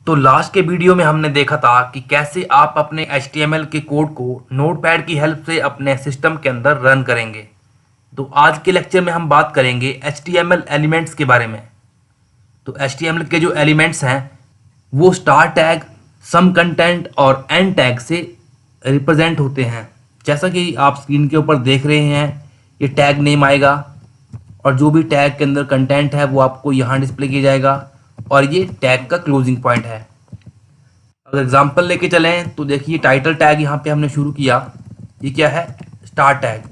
तो लास्ट के वीडियो में हमने देखा था कि कैसे आप अपने HTML के कोड को नोटपैड की हेल्प से अपने सिस्टम के अंदर रन करेंगे। तो आज के लेक्चर में हम बात करेंगे HTML एलिमेंट्स के बारे में। तो HTML के जो एलिमेंट्स हैं वो स्टार टैग, सम कंटेंट और एंड टैग से रिप्रेजेंट होते हैं। जैसा कि आप स्क्रीन के ऊपर देख रहे हैं, ये टैग नेम आएगा और जो भी टैग के अंदर कंटेंट है वो आपको यहाँ डिस्प्ले किया जाएगा और ये टैग का क्लोजिंग पॉइंट है। अगर एग्जांपल लेके चलें तो देखिए टाइटल टैग यहाँ पे हमने शुरू किया, ये क्या है? Star tag.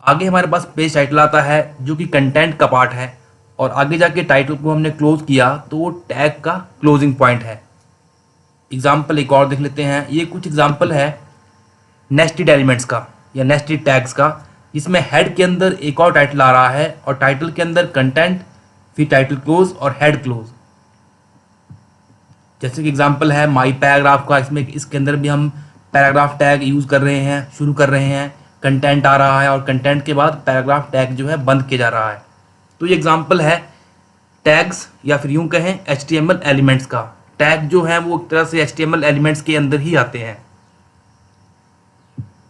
आगे हमारे पास पेज टाइटल आता है जो कि कंटेंट का पार्ट है और आगे जाके टाइटल को हमने क्लोज किया तो वो टैग का क्लोजिंग पॉइंट है। एग्जाम्पल एक और देख लेते हैं। ये कुछ एग्जाम्पल है नेस्टेड एलिमेंट्स का या नेस्टेड टैग्स का, जिसमें हेड के अंदर एक और टाइटल आ रहा है और टाइटल के अंदर कंटेंट, फिर टाइटल क्लोज और हेड क्लोज। जैसे कि एग्जांपल है माई पैराग्राफ का, इसमें इसके अंदर भी हम पैराग्राफ टैग यूज़ कर रहे हैं, शुरू कर रहे हैं, कंटेंट आ रहा है और कंटेंट के बाद पैराग्राफ टैग जो है बंद किया जा रहा है। तो ये एग्जांपल है टैग्स या फिर यूँ कहें HTML एलिमेंट्स का। टैग जो है वो एक तरह से HTML एलिमेंट्स के अंदर ही आते हैं।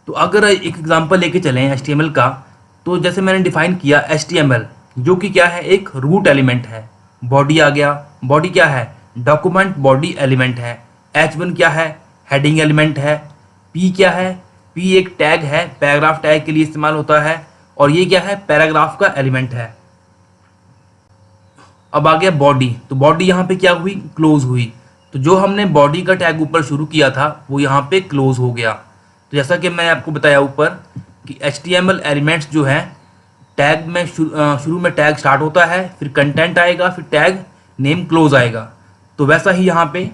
तो अगर एक एग्जांपल लेके चलें HTML का, तो जैसे मैंने डिफाइन किया HTML जो कि क्या है, एक रूट एलिमेंट है। बॉडी आ गया, बॉडी क्या है? डॉक्यूमेंट बॉडी एलिमेंट है। H1 क्या है? हेडिंग एलिमेंट है। P क्या है? P एक टैग है, पैराग्राफ टैग के लिए इस्तेमाल होता है और ये क्या है? पैराग्राफ का एलिमेंट है। अब आ गया बॉडी, तो बॉडी यहाँ पे क्या हुई? क्लोज हुई। तो जो हमने बॉडी का टैग ऊपर शुरू किया था वो यहाँ पे क्लोज हो गया। तो जैसा कि मैंने आपको बताया ऊपर कि HTML एलिमेंट्स जो हैं, टैग में शुरू में टैग स्टार्ट होता है, फिर कंटेंट आएगा, फिर टैग नेम क्लोज आएगा। तो वैसा ही यहाँ पे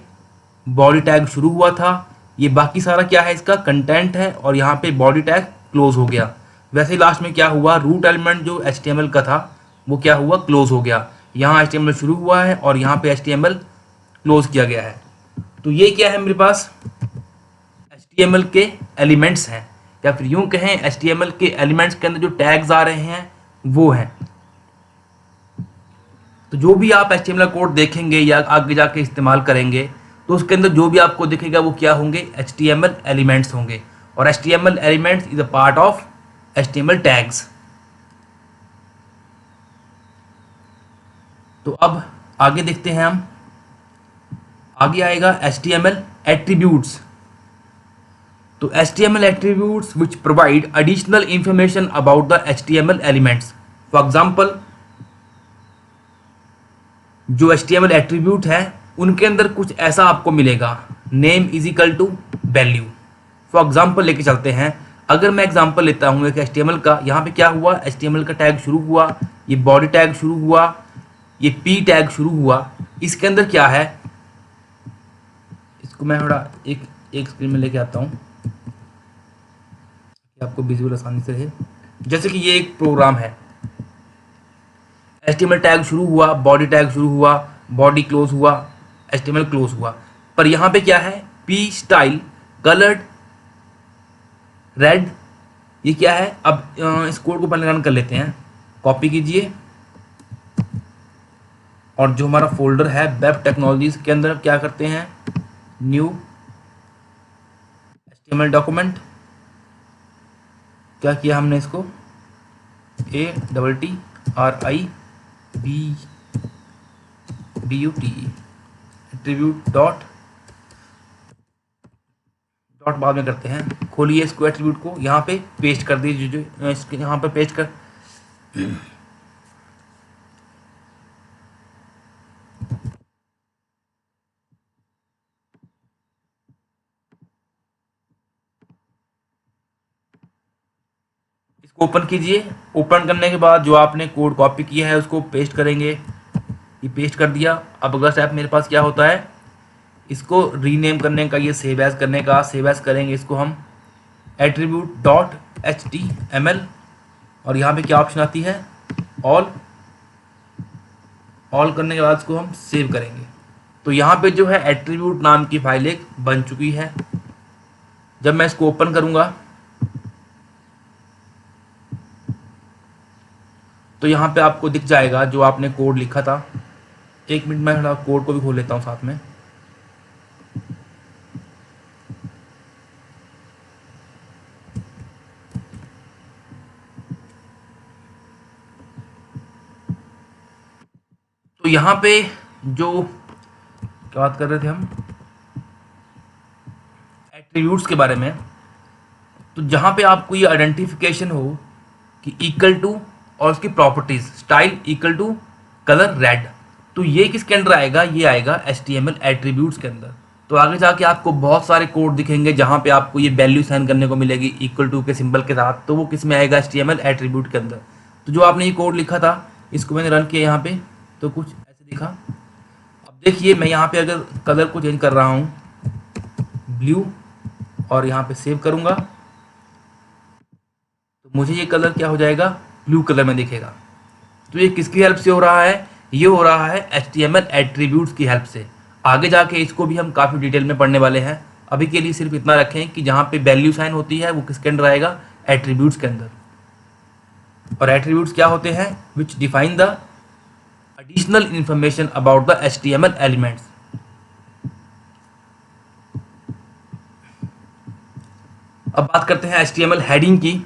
बॉडी टैग शुरू हुआ था, ये बाकी सारा क्या है? इसका कंटेंट है और यहाँ पे बॉडी टैग क्लोज हो गया। वैसे ही लास्ट में क्या हुआ? रूट एलिमेंट जो HTML का था वो क्या हुआ? क्लोज हो गया। यहाँ HTML शुरू हुआ है और यहाँ पे HTML क्लोज किया गया है। तो ये क्या है मेरे पास? HTML के एलिमेंट्स हैं, या फिर यूं कहें HTML के एलिमेंट्स के अंदर जो टैग्स आ रहे हैं वो हैं। तो जो भी आप HTML कोड देखेंगे या आगे जाके इस्तेमाल करेंगे तो उसके अंदर जो भी आपको दिखेगा वो क्या होंगे? HTML एलिमेंट्स होंगे। और HTML elements is a part of HTML tags. तो अब आगे देखते हैं हम। आगे आएगा HTML एट्रीब्यूट्स। तो HTML attributes which provide additional information about the HTML elements. For example, जो HTML एट्रीब्यूट है उनके अंदर कुछ ऐसा आपको मिलेगा, name is equal to value. For example लेके चलते हैं। अगर मैं एग्जाम्पल लेता हूँ एक HTML का, यहाँ पे क्या हुआ? HTML का टैग शुरू हुआ, ये बॉडी टैग शुरू हुआ, ये P टैग शुरू हुआ। इसके अंदर क्या है? इसको मैं थोड़ा एक स्क्रीन में लेके आता हूँ, आपको विजुअल आसानी से रहे। जैसे कि ये एक प्रोग्राम है, HTML टैग शुरू हुआ, बॉडी टैग शुरू हुआ, बॉडी क्लोज हुआ, HTML क्लोज हुआ। पर यहाँ पे क्या है? P स्टाइल कलर्ड रेड, ये क्या है? अब इस कोड को पहले रन कर लेते हैं। कॉपी कीजिए और जो हमारा फोल्डर है वेब टेक्नोलॉजीज के अंदर क्या करते हैं? New HTML document. क्या किया हमने? इसको ATTRIBUTE एट्रीब्यूट डॉट बाद में करते हैं। खोलिए इसको, एट्रीब्यूट को यहाँ पे पेस्ट कर दीजिए, जो इसके यहाँ पे पेस्ट कर इसको ओपन कीजिए। ओपन करने के बाद जो आपने कोड कॉपी किया है उसको पेस्ट करेंगे। ये पेस्ट कर दिया। अब अगला स्टेप मेरे पास क्या होता है? इसको रीनेम करने का, ये सेव एज करने का। सेव एज करेंगे इसको हम एट्रीब्यूट डॉट HTML और यहाँ पे क्या ऑप्शन आती है? ऑल करने के बाद इसको हम सेव करेंगे। तो यहाँ पे जो है एट्रीब्यूट नाम की फाइल एक बन चुकी है। जब मैं इसको ओपन करूँगा तो यहाँ पे आपको दिख जाएगा जो आपने कोड लिखा था। एक मिनट, मैं थोड़ा कोड को भी खोल लेता हूँ साथ में। यहाँ पे जो क्या बात कर रहे थे हम, एट्रीब्यूट्स के बारे में। तो जहाँ पे आपको ये आइडेंटिफिकेशन हो कि इक्वल टू और उसकी properties, style equal to colour red, तो ये किसके अंदर आएगा, ये आएगा HTML एट्रीब्यूट्स के अंदर। तो आगे जाके आपको बहुत सारे कोड दिखेंगे जहाँ पे आपको ये वैल्यू साइन करने को मिलेगी इक्वल टू के सिंबल के साथ, तो वो किस में आएगा, HTML एट्रीब्यूट के अंदर। तो जो आपने ये कोड लिखा था इसको मैंने रन किया यहाँ पे, तो कुछ ऐसे दिखा। अब देखिए मैं यहाँ पे अगर कलर को चेंज कर रहा हूँ ब्लू और यहाँ पे सेव करूँगा तो मुझे ये कलर क्या हो जाएगा, ब्लू कलर में दिखेगा। तो ये किसकी हेल्प से हो रहा है, ये हो रहा है HTML एट्रीब्यूट्स की हेल्प से। आगे जाके इसको भी हम काफ़ी डिटेल में पढ़ने वाले हैं। अभी के लिए सिर्फ इतना रखें कि जहाँ पे वैल्यू साइन होती है वो किसके अंदर आएगा, एट्रीब्यूट्स के अंदर। और एट्रीब्यूट्स क्या होते हैं, विच define the additional information about the HTML elements. अब बात करते हैं HTML हेडिंग की।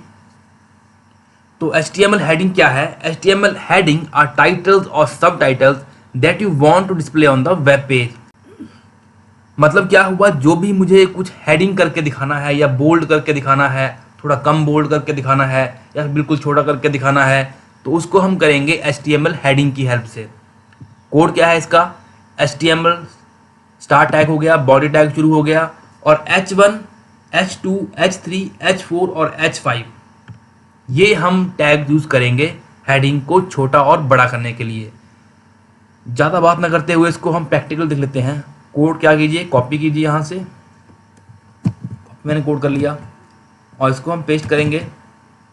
तो HTML हेडिंग क्या है, HTML हेडिंग आर टाइटल्स और सब titles that you want to display on the web page. मतलब क्या हुआ, जो भी मुझे कुछ हेडिंग करके दिखाना है या बोल्ड करके दिखाना है, थोड़ा कम बोल्ड करके दिखाना है या बिल्कुल छोटा करके दिखाना है, तो उसको हम करेंगे HTML हेडिंग की हेल्प से। कोड क्या है इसका, HTML स्टार्ट टैग हो गया, बॉडी टैग शुरू हो गया, और H1 H2 H3 H4 और H5 ये हम टैग यूज़ करेंगे हेडिंग को छोटा और बड़ा करने के लिए। ज़्यादा बात ना करते हुए इसको हम प्रैक्टिकल देख लेते हैं। कोड क्या कीजिए, कॉपी कीजिए यहाँ से, मैंने कोड कर लिया और इसको हम पेस्ट करेंगे,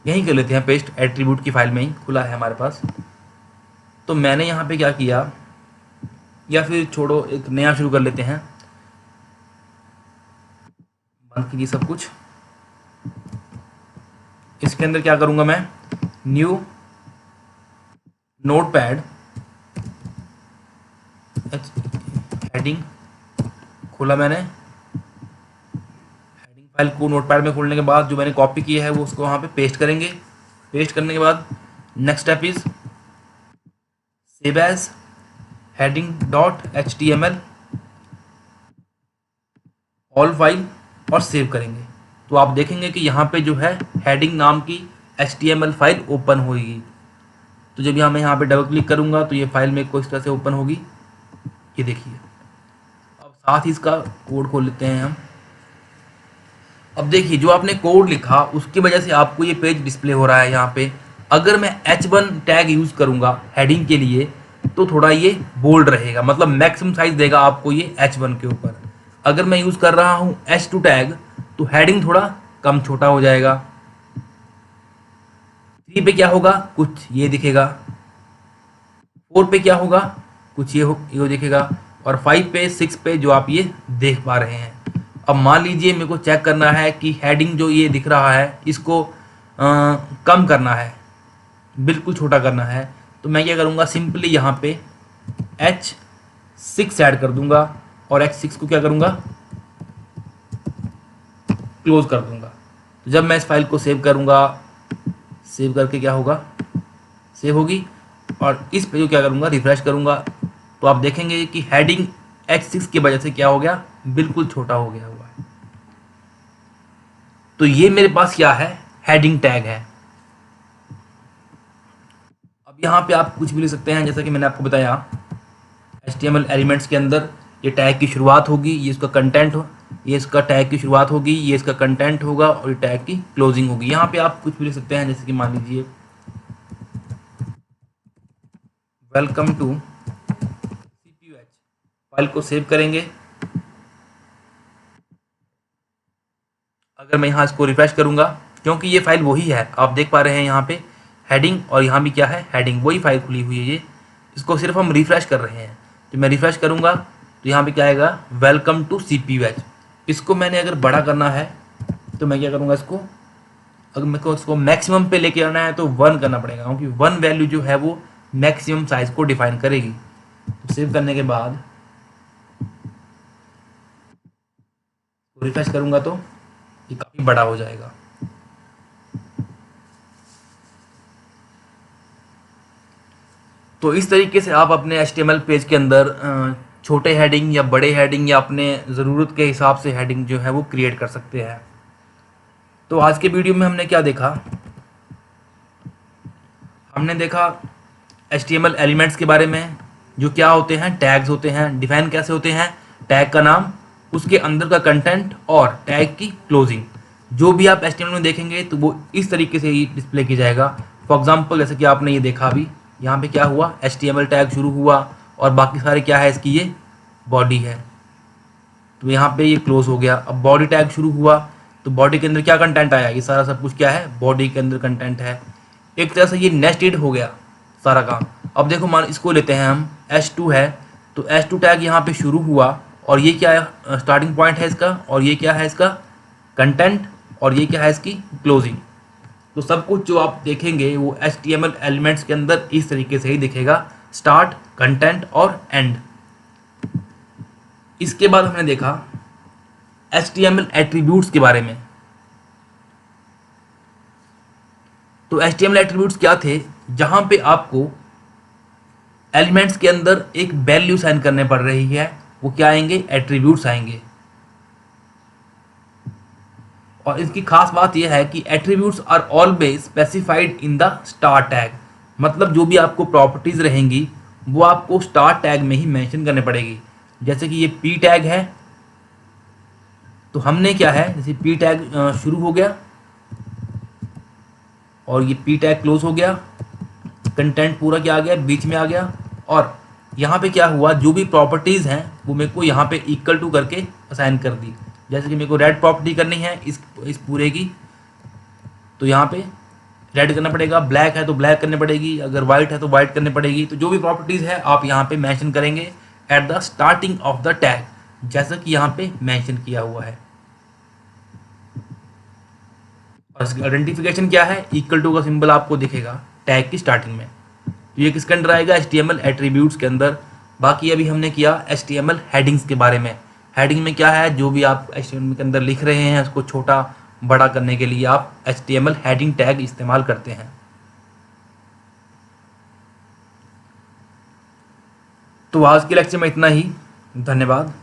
यहीं कर लेते हैं पेस्ट, एट्रीब्यूट की फाइल में ही खुला है हमारे पास। तो मैंने यहाँ पे क्या किया, या फिर छोड़ो एक नया शुरू कर लेते हैं, बंद कीजिए सब कुछ। इसके अंदर क्या करूँगा मैं, न्यू नोटपैड, हेडिंग खोला मैंने। हेडिंग फाइल को नोटपैड में खोलने के बाद जो मैंने कॉपी किया है वो उसको वहाँ पे पेस्ट करेंगे। पेस्ट करने के बाद next step is save as heading dot HTML all file और सेव करेंगे। तो आप देखेंगे कि यहाँ पे जो है हेडिंग नाम की HTML फाइल ओपन होगी। तो जब मैं यहाँ पे डबल क्लिक करूँगा तो ये फाइल मेरे को इस तरह से ओपन होगी, ये देखिए। अब साथ ही इसका कोड खोल लेते हैं हम। अब देखिए जो आपने कोड लिखा उसकी वजह से आपको ये पेज डिस्प्ले हो रहा है यहाँ पे। अगर मैं H1 टैग यूज़ करूँगा हेडिंग के लिए तो थोड़ा ये बोल्ड रहेगा, मतलब मैक्सिमम साइज देगा आपको ये H1 के ऊपर। अगर मैं यूज़ कर रहा हूँ H2 टैग तो हेडिंग थोड़ा कम छोटा हो जाएगा। 3 पे क्या होगा, कुछ ये दिखेगा। 4 पे क्या होगा, कुछ ये दिखेगा। और 5 पे 6 पे जो आप ये देख पा रहे हैं। अब मान लीजिए मेरे को चेक करना है कि हेडिंग जो ये दिख रहा है इसको कम करना है, बिल्कुल छोटा करना है, तो मैं क्या करूँगा, सिंपली यहाँ पे H6 ऐड कर दूंगा और H6 को क्या करूँगा, क्लोज कर दूंगा। तो जब मैं इस फाइल को सेव करूँगा, सेव करके क्या होगा, सेव होगी, और इस पे जो क्या करूँगा, रिफ्रेश करूँगा, तो आप देखेंगे कि हेडिंग H6 की वजह से क्या हो गया, बिल्कुल छोटा हो गया हुआ है। तो ये मेरे पास क्या है, हेडिंग टैग है। अब यहाँ पे आप कुछ भी लिख सकते हैं, जैसा कि मैंने आपको बताया HTML एलिमेंट्स के अंदर ये टैग की शुरुआत होगी, ये इसका कंटेंट हो, ये इसका टैग की शुरुआत होगी, ये इसका कंटेंट होगा और ये टैग की क्लोजिंग होगी। यहाँ पे आप कुछ भी लिख सकते हैं, जैसे कि मान लीजिए वेलकम टू CPUH। फाइल को सेव करेंगे। अगर मैं यहाँ इसको रिफ्रेश करूँगा, क्योंकि ये फाइल वही है, आप देख पा रहे हैं यहाँ पे हेडिंग, और यहाँ भी क्या है, हेडिंग, वही फाइल खुली हुई है ये। इसको सिर्फ हम रिफ्रेश कर रहे हैं। तो मैं रिफ्रेश करूँगा तो यहाँ पे क्या आएगा, वेलकम टू CPUH। इसको मैंने अगर बड़ा करना है तो मैं क्या करूँगा, इसको अगर मेरे को इसको मैक्सिमम पे लेके आना है तो 1 करना पड़ेगा, क्योंकि 1 वैल्यू जो है वो मैक्सिमम साइज को डिफाइन करेगी। तो सेव करने के बाद रिफ्रेश करूँगा तो ये काफ़ी बड़ा हो जाएगा। तो इस तरीके से आप अपने HTML पेज के अंदर छोटे हेडिंग या बड़े हेडिंग या अपने ज़रूरत के हिसाब से हेडिंग जो है वो क्रिएट कर सकते हैं। तो आज के वीडियो में हमने क्या देखा, हमने देखा HTML एलिमेंट्स के बारे में, जो क्या होते हैं, टैग्स होते हैं, डिफाइन कैसे होते हैं, टैग का नाम, उसके अंदर का कंटेंट और टैग की क्लोजिंग। जो भी आप HTML में देखेंगे तो वो इस तरीके से ही डिस्प्ले किया जाएगा। फॉर एग्जांपल जैसे कि आपने ये देखा अभी, यहाँ पे क्या हुआ, HTML टैग शुरू हुआ और बाकी सारे क्या है, इसकी ये बॉडी है, तो यहाँ पे ये क्लोज हो गया। अब बॉडी टैग शुरू हुआ तो बॉडी के अंदर क्या कंटेंट आया, ये सारा सब कुछ क्या है, बॉडी के अंदर कंटेंट है। एक तरह से ये नेस्टेड हो गया सारा काम। अब देखो मान इसको लेते हैं हम, H2 है, तो H2 टैग यहाँ पे शुरू हुआ और ये क्या है, स्टार्टिंग पॉइंट है इसका, और ये क्या है इसका कंटेंट, और ये क्या है इसकी क्लोजिंग। तो सब कुछ जो आप देखेंगे वो HTML एलिमेंट्स के अंदर इस तरीके से ही दिखेगा, स्टार्ट, कंटेंट और एंड। इसके बाद हमने देखा HTML एट्रीब्यूट्स के बारे में। तो HTML एट्रीब्यूट्स क्या थे, जहां पे आपको एलिमेंट्स के अंदर एक वैल्यू साइन करने पड़ रही है, वो क्या आएंगे, एट्रीब्यूट्स आएंगे। और इसकी खास बात यह है कि attributes are always specified in the star tag, मतलब जो भी आपको प्रॉपर्टीज रहेंगी वो आपको स्टार टैग में ही मेंशन करने पड़ेगी। जैसे कि ये पी टैग है, तो हमने क्या है, जैसे पी टैग शुरू हो गया और ये पी टैग क्लोज हो गया, कंटेंट पूरा क्या आ गया, बीच में आ गया, और यहाँ पे क्या हुआ, जो भी प्रॉपर्टीज़ हैं वो मेरे को यहाँ पे इक्वल टू करके असाइन कर दी। जैसे कि मेरे को रेड प्रॉपर्टी करनी है इस पूरे की, तो यहाँ पे रेड करना पड़ेगा, ब्लैक है तो ब्लैक करनी पड़ेगी, अगर वाइट है तो वाइट करनी पड़ेगी। तो जो भी प्रॉपर्टीज़ है आप यहाँ पे मेंशन करेंगे at the starting of the tag, जैसा कि यहाँ पे मेंशन किया हुआ है। और इसकी आइडेंटिफिकेशन क्या है, इक्वल टू का सिंबल आपको दिखेगा टैग की स्टार्टिंग में। तो ये किसके अंदर आएगा, HTML एट्रीब्यूट्स के अंदर। बाकी अभी हमने किया HTML हेडिंग्स के बारे में। हेडिंग में क्या है, जो भी आप HTML के अंदर लिख रहे हैं उसको छोटा बड़ा करने के लिए आप HTML हेडिंग टैग इस्तेमाल करते हैं। तो आज के लेक्चर में इतना ही, धन्यवाद।